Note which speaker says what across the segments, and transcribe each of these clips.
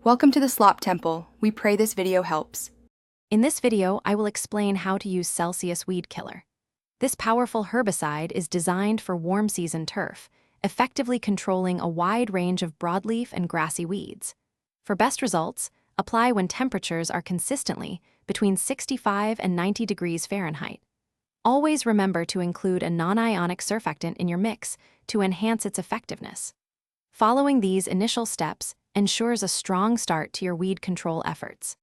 Speaker 1: Welcome to the Slop Temple. We pray this video helps.
Speaker 2: In this video, I will explain how to use Celsius Weed Killer. This powerful herbicide is designed for warm season turf, effectively controlling a wide range of broadleaf and grassy weeds. For best results, apply when temperatures are consistently between 65 and 90 degrees Fahrenheit. Always remember to include a non-ionic surfactant in your mix to enhance its effectiveness. Following these initial steps ensures a strong start to your weed control efforts.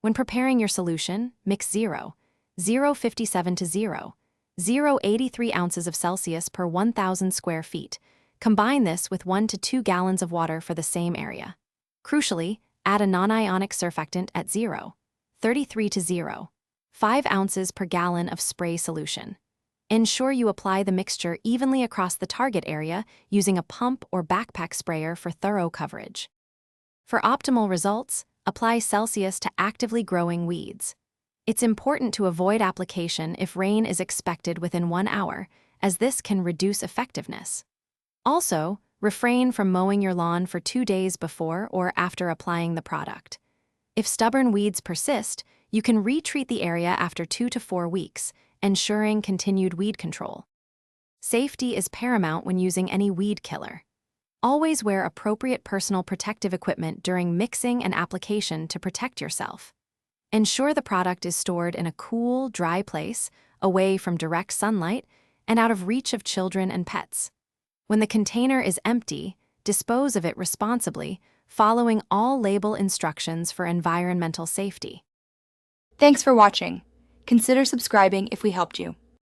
Speaker 2: When preparing your solution, mix 0.57 to 0.83 ounces of Celsius per 1,000 square feet. Combine this with 1 to 2 gallons of water for the same area. Crucially, add a non-ionic surfactant at 0.33 to 0.5 ounces per gallon of spray solution. Ensure you apply the mixture evenly across the target area using a pump or backpack sprayer for thorough coverage. For optimal results, apply Celsius to actively growing weeds. It's important to avoid application if rain is expected within 1 hour, as this can reduce effectiveness. Also, refrain from mowing your lawn for 2 days before or after applying the product. If stubborn weeds persist, you can retreat the area after 2 to 4 weeks, ensuring continued weed control. Safety is paramount when using any weed killer. Always wear appropriate personal protective equipment during mixing and application to protect yourself. Ensure the product is stored in a cool, dry place, away from direct sunlight, and out of reach of children and pets. When the container is empty, dispose of it responsibly, following all label instructions for environmental safety.
Speaker 1: Thanks for watching. Consider subscribing if we helped you.